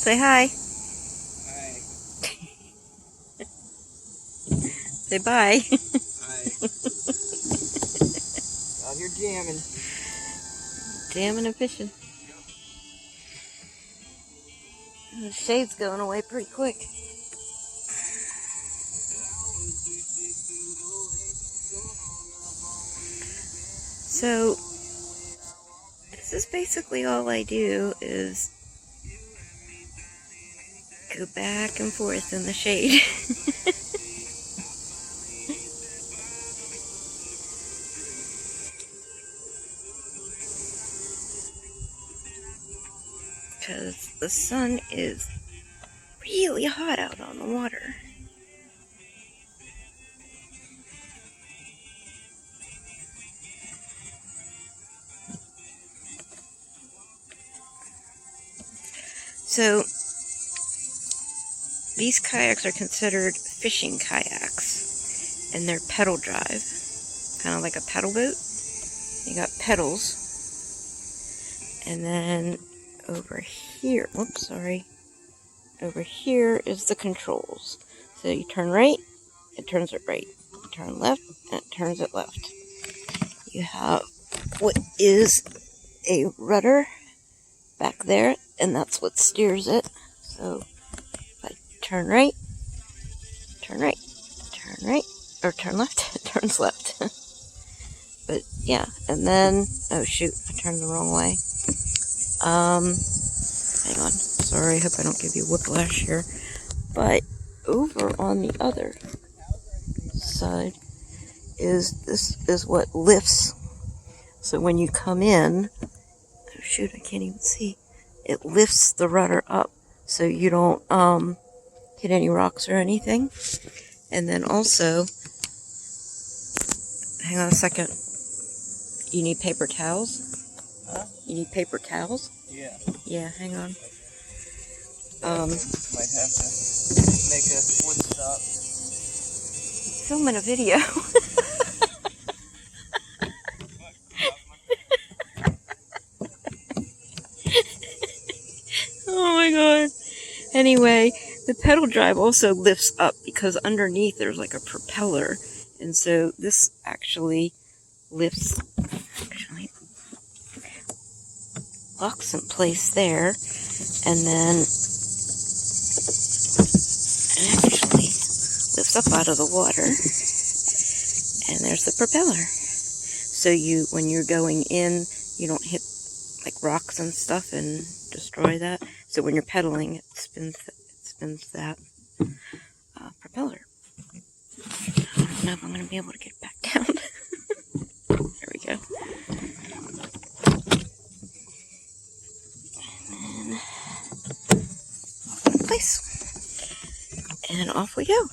Say hi. Hi. Say bye. Hi. Out here jamming. Jamming and fishing. The shade's going away pretty quick. So, this is basically all I do is go back and forth in the shade. Because the sun is really hot out on the water. So, these kayaks are considered fishing kayaks, and they're pedal drive, kind of like a paddle boat. You got pedals, and then over here, whoops, sorry, over here is the controls. So you turn right, it turns it right. You turn left, and it turns it left. You have what is a rudder back there, and that's what steers it. So if I turn right, turn right, turn right, or turn left, it turns left. But yeah, and then, oh shoot, I turned the wrong way. Hang on, sorry, I hope I don't give you whiplash here. But over on the other side this is what lifts. So when you come in, oh shoot, I can't even see. It lifts the rudder up so you don't hit any rocks or anything. And then also, hang on a second. You need paper towels? Huh? You need paper towels? Yeah. Yeah, hang on. Might have to make a wood stop. Filming a video. Oh my god. Anyway, the pedal drive also lifts up because underneath there's like a propeller. And so this actually lifts, locks in place there. And then it actually lifts up out of the water. And there's the propeller. So when you're going in, you don't hit like rocks and stuff and destroy that. So when you're pedaling, it spins that propeller. I don't know if I'm going to be able to get back down. There we go. And then lock in place. And off we go.